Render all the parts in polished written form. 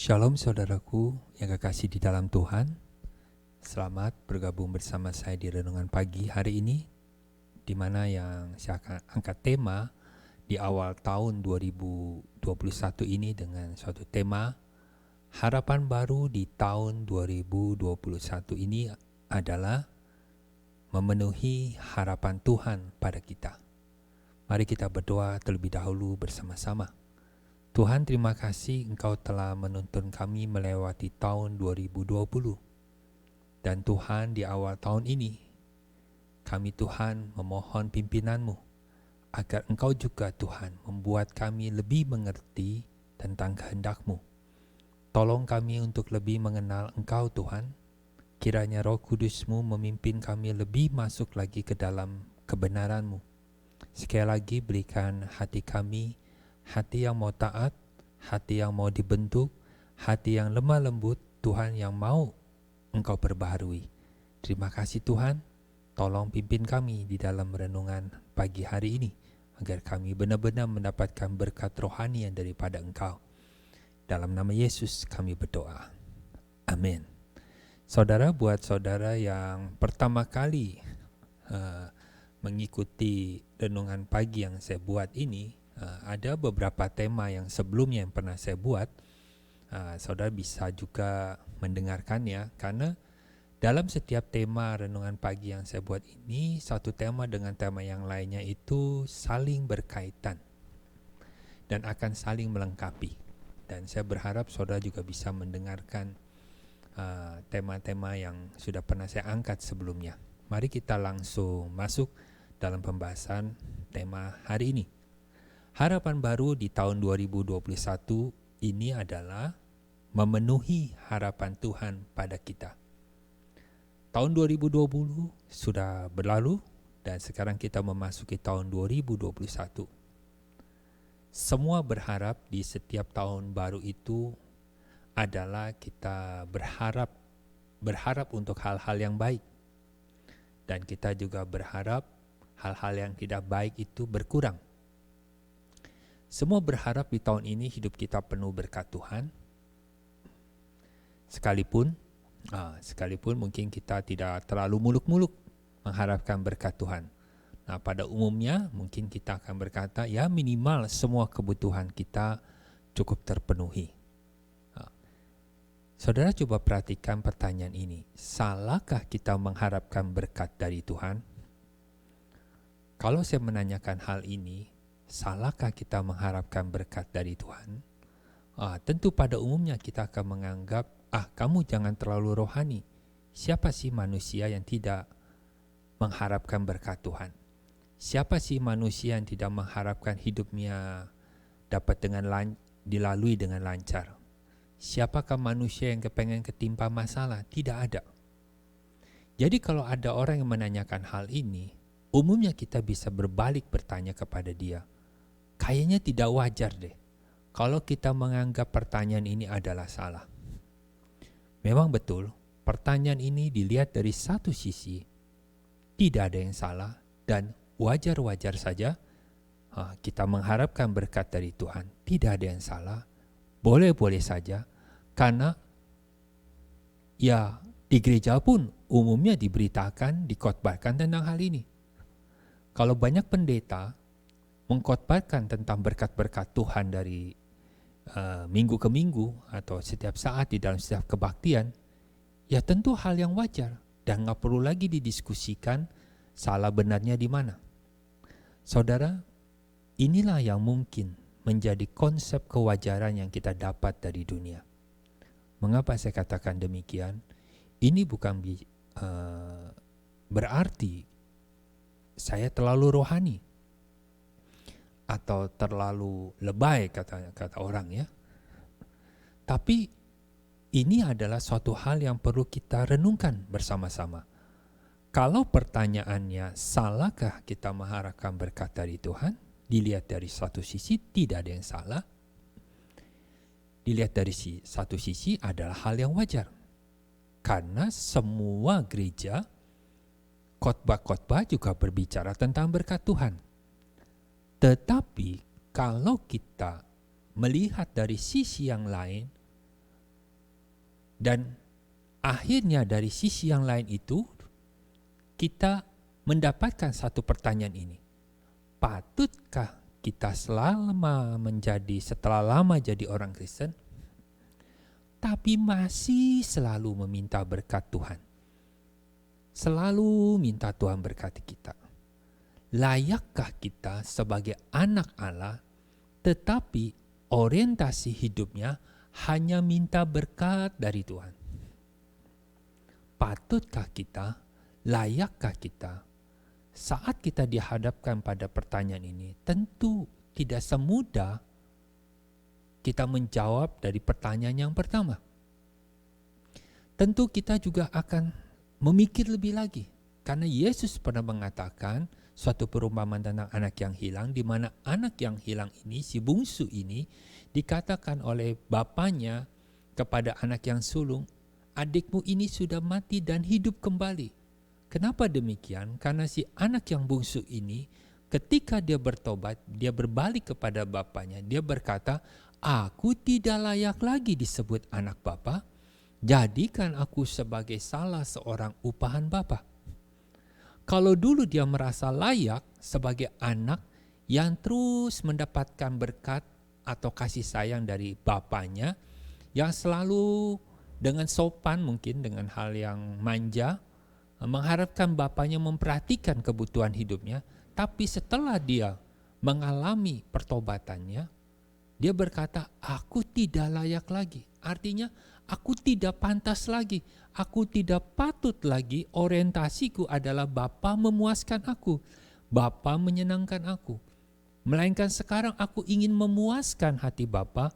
Shalom saudaraku yang kekasih di dalam Tuhan. Selamat bergabung bersama saya di Renungan Pagi hari ini, di mana yang saya akan angkat tema di awal tahun 2021 ini dengan suatu tema harapan baru di tahun 2021 ini adalah memenuhi harapan Tuhan pada kita. Mari kita berdoa terlebih dahulu bersama-sama. Tuhan, terima kasih Engkau telah menuntun kami melewati tahun 2020. Dan Tuhan, di awal tahun ini, kami Tuhan memohon pimpinan-Mu agar Engkau juga Tuhan membuat kami lebih mengerti tentang kehendak-Mu. Tolong kami untuk lebih mengenal Engkau Tuhan. Kiranya Roh Kudus-Mu memimpin kami lebih masuk lagi ke dalam kebenaran-Mu. Sekali lagi berikan hati kami, hati yang mau taat, hati yang mau dibentuk, hati yang lemah lembut, Tuhan yang mau Engkau perbaharui. Terima kasih Tuhan, tolong pimpin kami di dalam renungan pagi hari ini, agar kami benar-benar mendapatkan berkat rohani yang daripada Engkau. Dalam nama Yesus kami berdoa. Amin. Saudara, buat saudara yang pertama kali mengikuti renungan pagi yang saya buat ini, ada beberapa tema yang sebelumnya yang pernah saya buat. Saudara bisa juga mendengarkannya, karena dalam setiap tema renungan pagi yang saya buat ini, satu tema dengan tema yang lainnya itu saling berkaitan dan akan saling melengkapi. Dan saya berharap saudara juga bisa mendengarkan tema-tema yang sudah pernah saya angkat sebelumnya. Mari kita langsung masuk dalam pembahasan tema hari ini. Harapan baru di tahun 2021 ini adalah memenuhi harapan Tuhan pada kita. Tahun 2020 sudah berlalu dan sekarang kita memasuki tahun 2021. Semua berharap di setiap tahun baru itu adalah kita berharap untuk hal-hal yang baik. Dan kita juga berharap hal-hal yang tidak baik itu berkurang. Semua berharap di tahun ini hidup kita penuh berkat Tuhan. Sekalipun mungkin kita tidak terlalu muluk-muluk mengharapkan berkat Tuhan. Nah, pada umumnya mungkin kita akan berkata, ya minimal semua kebutuhan kita cukup terpenuhi. Saudara coba perhatikan pertanyaan ini. Salahkah kita mengharapkan berkat dari Tuhan? Kalau saya menanyakan hal ini, salahkah kita mengharapkan berkat dari Tuhan? Tentu pada umumnya kita akan menganggap, kamu jangan terlalu rohani. Siapa sih manusia yang tidak mengharapkan berkat Tuhan? Siapa sih manusia yang tidak mengharapkan hidupnya dapat dilalui dengan lancar? Siapakah manusia yang kepengen ketimpa masalah? Tidak ada. Jadi kalau ada orang yang menanyakan hal ini, umumnya kita bisa berbalik bertanya kepada dia. Kayaknya tidak wajar deh kalau kita menganggap pertanyaan ini adalah salah. Memang betul, pertanyaan ini dilihat dari satu sisi, tidak ada yang salah dan wajar-wajar saja kita mengharapkan berkat dari Tuhan. Tidak ada yang salah, boleh-boleh saja, karena ya di gereja pun umumnya diberitakan, dikotbahkan tentang hal ini. Kalau banyak pendeta mengkhotbahkan tentang berkat-berkat Tuhan dari minggu ke minggu atau setiap saat di dalam setiap kebaktian, ya tentu hal yang wajar dan gak perlu lagi didiskusikan salah benarnya di mana. Saudara, inilah yang mungkin menjadi konsep kewajaran yang kita dapat dari dunia. Mengapa saya katakan demikian? Ini bukan berarti saya terlalu rohani atau terlalu lebay kata orang ya. Tapi ini adalah suatu hal yang perlu kita renungkan bersama-sama. Kalau pertanyaannya, salahkah kita mengharapkan berkat dari Tuhan? Dilihat dari satu sisi tidak ada yang salah. Dilihat dari satu sisi adalah hal yang wajar. Karena semua gereja, khotbah-khotbah juga berbicara tentang berkat Tuhan. Tetapi kalau kita melihat dari sisi yang lain, Dan akhirnya dari sisi yang lain itu, kita mendapatkan satu pertanyaan ini. Patutkah kita setelah lama jadi orang Kristen, tapi masih selalu meminta berkat Tuhan? Selalu minta Tuhan berkati kita. Layakkah kita sebagai anak Allah, tetapi orientasi hidupnya hanya minta berkat dari Tuhan? Patutkah kita, layakkah kita? Saat kita dihadapkan pada pertanyaan ini, tentu tidak semudah kita menjawab dari pertanyaan yang pertama. Tentu kita juga akan memikir lebih lagi, karena Yesus pernah mengatakan suatu perumpamaan tentang anak yang hilang, di mana anak yang hilang ini, si bungsu ini, dikatakan oleh bapaknya kepada anak yang sulung, adikmu ini sudah mati dan hidup kembali. Kenapa demikian? Karena si anak yang bungsu ini, ketika dia bertobat, dia berbalik kepada bapaknya, dia berkata, aku tidak layak lagi disebut anak bapa, jadikan aku sebagai salah seorang upahan bapa. Kalau dulu dia merasa layak sebagai anak yang terus mendapatkan berkat atau kasih sayang dari bapaknya, yang selalu dengan sopan, mungkin dengan hal yang manja, mengharapkan bapaknya memperhatikan kebutuhan hidupnya. Tapi setelah dia mengalami pertobatannya, dia berkata, aku tidak layak lagi. Artinya, aku tidak pantas lagi, aku tidak patut lagi, orientasiku adalah Bapa memuaskan aku, Bapa menyenangkan aku. Melainkan sekarang aku ingin memuaskan hati Bapa,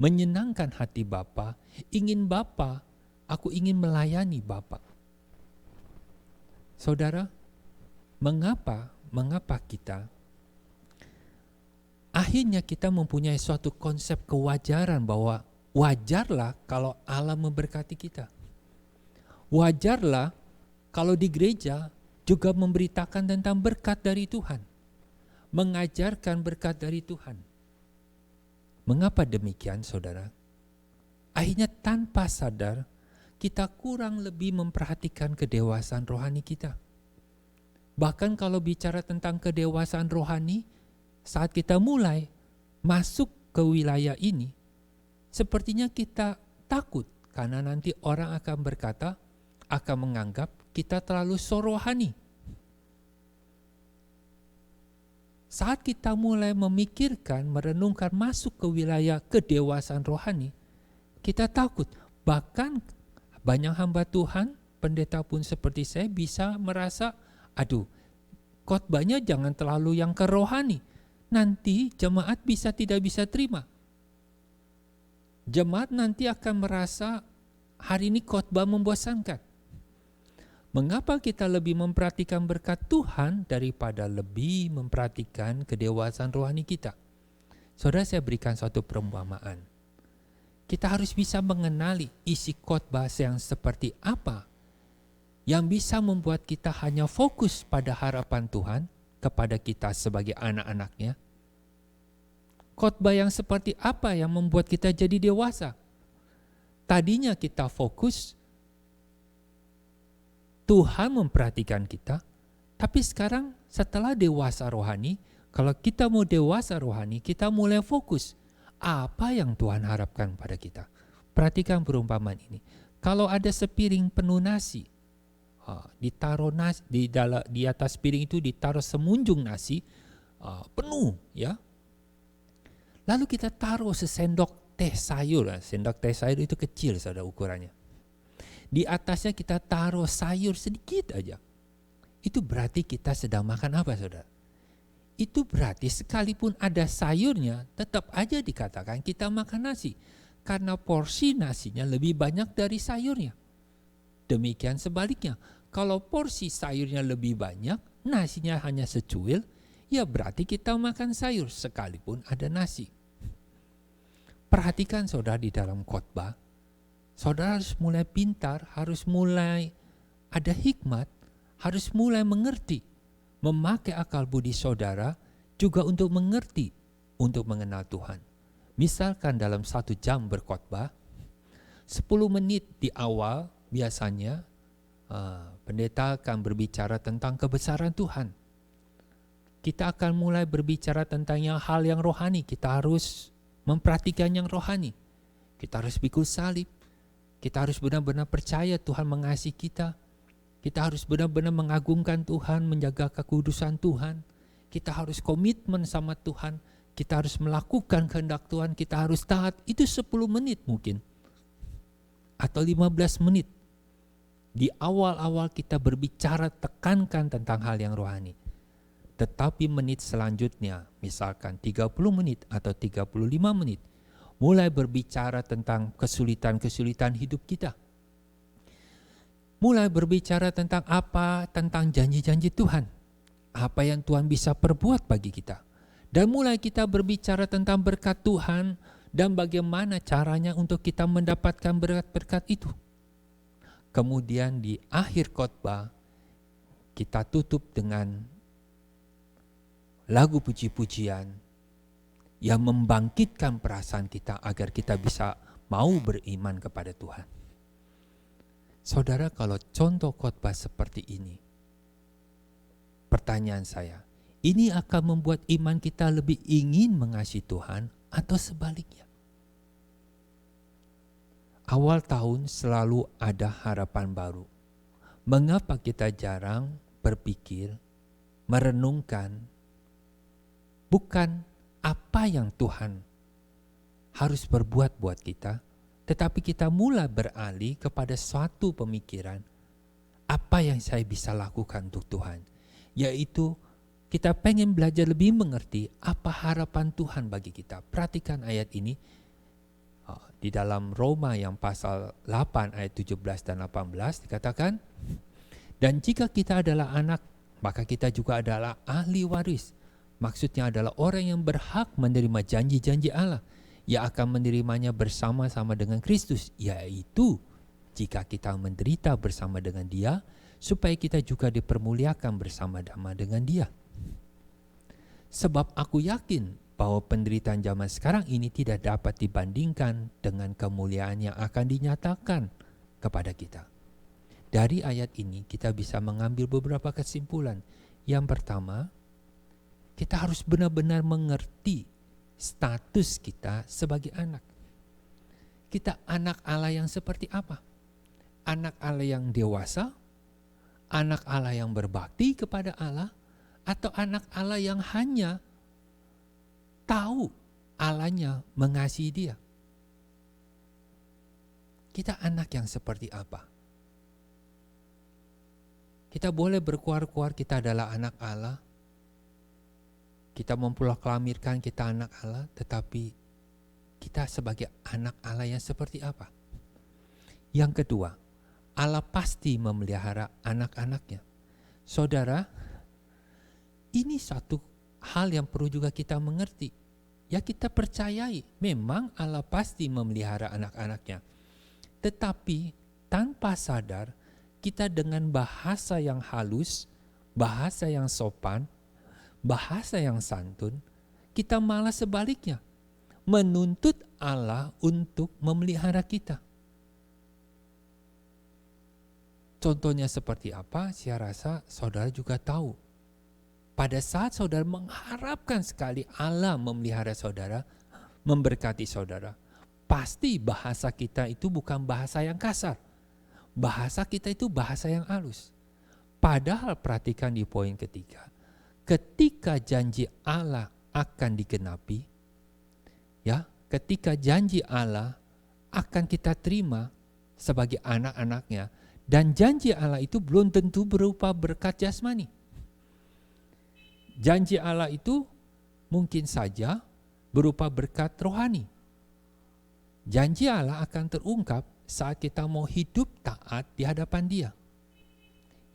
menyenangkan hati Bapa, ingin Bapa, aku ingin melayani Bapa. Saudara, mengapa kita akhirnya kita mempunyai suatu konsep kewajaran bahwa wajarlah kalau Allah memberkati kita. Wajarlah kalau di gereja juga memberitakan tentang berkat dari Tuhan, mengajarkan berkat dari Tuhan. Mengapa demikian, saudara? Akhirnya tanpa sadar kita kurang lebih memperhatikan kedewasaan rohani kita. Bahkan kalau bicara tentang kedewasaan rohani, saat kita mulai masuk ke wilayah ini, sepertinya kita takut karena nanti orang akan berkata, akan menganggap kita terlalu rohani. Saat kita mulai memikirkan, merenungkan masuk ke wilayah kedewasaan rohani, kita takut. Bahkan banyak hamba Tuhan, pendeta pun seperti saya bisa merasa, aduh, khotbahnya jangan terlalu yang kerohani. Nanti jemaat tidak bisa terima. Jemaat nanti akan merasa hari ini khotbah membosankan. Mengapa kita lebih memperhatikan berkat Tuhan daripada lebih memperhatikan kedewasaan rohani kita? Saudara, saya berikan suatu perumpamaan. Kita harus bisa mengenali isi khotbah yang seperti apa yang bisa membuat kita hanya fokus pada harapan Tuhan kepada kita sebagai anak-anaknya. Khotbah yang seperti apa yang membuat kita jadi dewasa? Tadinya kita fokus, Tuhan memperhatikan kita, tapi sekarang setelah dewasa rohani, kalau kita mau dewasa rohani, kita mulai fokus. Apa yang Tuhan harapkan pada kita? Perhatikan perumpamaan ini. Kalau ada sepiring penuh nasi, ditaruh nasi di atas piring itu ditaruh semunjung nasi penuh, ya. Lalu kita taruh sesendok teh sayur. Sendok teh sayur itu kecil, saudara, ukurannya. Di atasnya kita taruh sayur sedikit aja. Itu berarti kita sedang makan apa, saudara? Itu berarti sekalipun ada sayurnya, tetap aja dikatakan kita makan nasi. Karena porsi nasinya lebih banyak dari sayurnya. Demikian sebaliknya, kalau porsi sayurnya lebih banyak, nasinya hanya secuil, ya berarti kita makan sayur sekalipun ada nasi. Perhatikan, saudara, di dalam khotbah, saudara harus mulai pintar, harus mulai ada hikmat, harus mulai mengerti, memakai akal budi saudara juga untuk mengerti, untuk mengenal Tuhan. Misalkan dalam 1 jam berkhotbah, 10 menit di awal biasanya pendeta akan berbicara tentang kebesaran Tuhan. Kita akan mulai berbicara tentang hal yang rohani. Kita harus memperhatikan yang rohani. Kita harus pikul salib. Kita harus benar-benar percaya Tuhan mengasihi kita. Kita harus benar-benar mengagungkan Tuhan, menjaga kekudusan Tuhan. Kita harus komitmen sama Tuhan. Kita harus melakukan kehendak Tuhan. Kita harus taat. Itu 10 menit mungkin. Atau 15 menit. Di awal-awal kita berbicara, tekankan tentang hal yang rohani. Tetapi menit selanjutnya, misalkan 30 menit atau 35 menit, mulai berbicara tentang kesulitan-kesulitan hidup kita. Mulai berbicara tentang apa? Tentang janji-janji Tuhan. Apa yang Tuhan bisa perbuat bagi kita. Dan mulai kita berbicara tentang berkat Tuhan dan bagaimana caranya untuk kita mendapatkan berkat-berkat itu. Kemudian di akhir khotbah kita tutup dengan lagu puji-pujian yang membangkitkan perasaan kita agar kita bisa mau beriman kepada Tuhan. Saudara, kalau contoh khotbah seperti ini, pertanyaan saya, ini akan membuat iman kita lebih ingin mengasihi Tuhan atau sebaliknya? Awal tahun selalu ada harapan baru. Mengapa kita jarang berpikir, merenungkan, bukan apa yang Tuhan harus berbuat buat kita, tetapi kita mulai beralih kepada suatu pemikiran, apa yang saya bisa lakukan untuk Tuhan. Yaitu kita pengen belajar lebih mengerti apa harapan Tuhan bagi kita. Perhatikan ayat ini. Di dalam Roma yang pasal 8 ayat 17 dan 18 dikatakan, dan jika kita adalah anak, maka kita juga adalah ahli waris. Maksudnya adalah orang yang berhak menerima janji-janji Allah, yang akan menerimanya bersama-sama dengan Kristus, yaitu jika kita menderita bersama dengan Dia, supaya kita juga dipermuliakan bersama-sama dengan Dia. Sebab aku yakin bahwa penderitaan zaman sekarang ini tidak dapat dibandingkan dengan kemuliaan yang akan dinyatakan kepada kita. Dari ayat ini kita bisa mengambil beberapa kesimpulan. Yang pertama, kita harus benar-benar mengerti status kita sebagai anak. Kita anak Allah yang seperti apa? Anak Allah yang dewasa? Anak Allah yang berbakti kepada Allah? Atau anak Allah yang hanya tahu Allahnya mengasihi dia? Kita anak yang seperti apa? Kita boleh berkuar-kuar kita adalah anak Allah. Kita memproklamirkan kita anak Allah, tetapi kita sebagai anak Allah yang seperti apa? Yang kedua, Allah pasti memelihara anak-anaknya. Saudara, ini satu hal yang perlu juga kita mengerti. Ya, kita percayai memang Allah pasti memelihara anak-anaknya. Tetapi tanpa sadar kita dengan bahasa yang halus, bahasa yang sopan, bahasa yang santun, kita malah sebaliknya menuntut Allah untuk memelihara kita. Contohnya seperti apa? Saya rasa saudara juga tahu. Pada saat saudara mengharapkan sekali Allah memelihara saudara, memberkati saudara, pasti bahasa kita itu bukan bahasa yang kasar. Bahasa kita itu bahasa yang halus. Padahal perhatikan di poin ketiga, ketika janji Allah akan digenapi, ya, ketika janji Allah akan kita terima sebagai anak-anaknya, dan janji Allah itu belum tentu berupa berkat jasmani. Janji Allah itu mungkin saja berupa berkat rohani. Janji Allah akan terungkap saat kita mau hidup taat di hadapan Dia.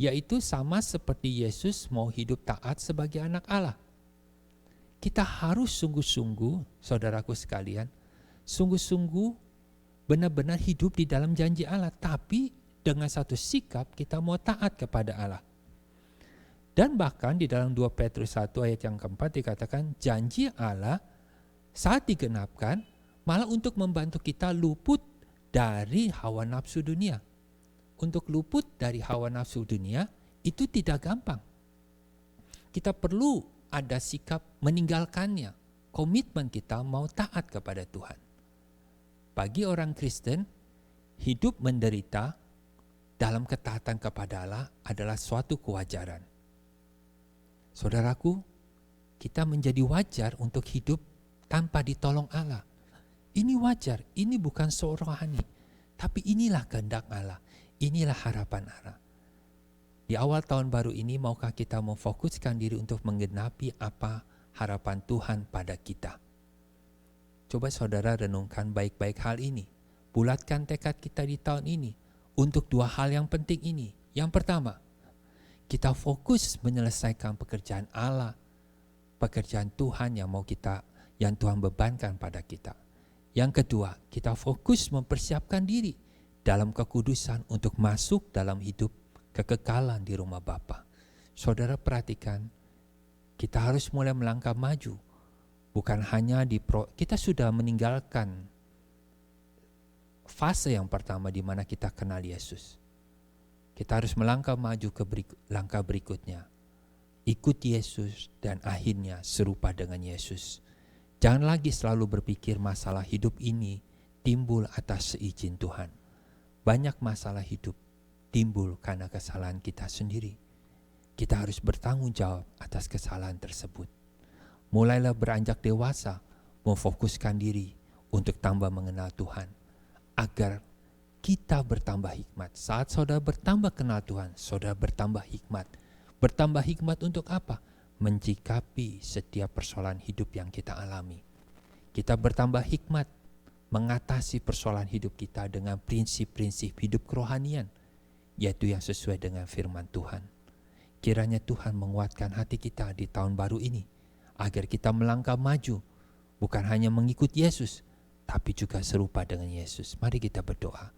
Yaitu sama seperti Yesus mau hidup taat sebagai anak Allah. Kita harus sungguh-sungguh, saudaraku sekalian, sungguh-sungguh benar-benar hidup di dalam janji Allah. Tapi dengan satu sikap kita mau taat kepada Allah. Dan bahkan di dalam 2 Petrus 1 ayat yang keempat dikatakan janji Allah saat digenapkan malah untuk membantu kita luput dari hawa nafsu dunia. Untuk luput dari hawa nafsu dunia itu tidak gampang. Kita perlu ada sikap meninggalkannya. Komitmen kita mau taat kepada Tuhan. Bagi orang Kristen, hidup menderita dalam ketaatan kepada Allah adalah suatu kewajaran. Saudaraku, kita menjadi wajar untuk hidup tanpa ditolong Allah. Ini wajar, ini bukan rohani, tapi inilah kehendak Allah, inilah harapan Allah. Di awal tahun baru ini, maukah kita memfokuskan diri untuk menggenapi apa harapan Tuhan pada kita? Coba saudara renungkan baik-baik hal ini. Bulatkan tekad kita di tahun ini untuk dua hal yang penting ini. Yang pertama, kita fokus menyelesaikan pekerjaan Allah, pekerjaan Tuhan yang Tuhan bebankan pada kita. Yang kedua, kita fokus mempersiapkan diri dalam kekudusan untuk masuk dalam hidup kekekalan di rumah Bapa. Saudara perhatikan, kita harus mulai melangkah maju. Bukan hanya kita sudah meninggalkan fase yang pertama di mana kita kenal Yesus. Kita harus melangkah maju ke langkah berikutnya. Ikut Yesus dan akhirnya serupa dengan Yesus. Jangan lagi selalu berpikir masalah hidup ini timbul atas seizin Tuhan. Banyak masalah hidup timbul karena kesalahan kita sendiri. Kita harus bertanggung jawab atas kesalahan tersebut. Mulailah beranjak dewasa, memfokuskan diri untuk tambah mengenal Tuhan, agar kita bertambah hikmat. Saat saudara bertambah kenal Tuhan, saudara bertambah hikmat. Bertambah hikmat untuk apa? Mencikapi setiap persoalan hidup yang kita alami. Kita bertambah hikmat mengatasi persoalan hidup kita dengan prinsip-prinsip hidup kerohanian, yaitu yang sesuai dengan firman Tuhan. Kiranya Tuhan menguatkan hati kita di tahun baru ini, agar kita melangkah maju, bukan hanya mengikut Yesus, tapi juga serupa dengan Yesus. Mari kita berdoa.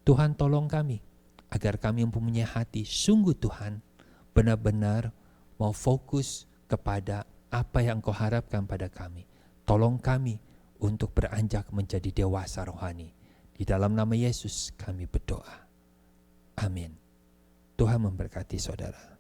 Tuhan tolong kami, agar kami mempunyai hati sungguh Tuhan, benar-benar mau fokus kepada apa yang Kau harapkan pada kami. Tolong kami untuk beranjak menjadi dewasa rohani. Di dalam nama Yesus kami berdoa. Amin. Tuhan memberkati saudara.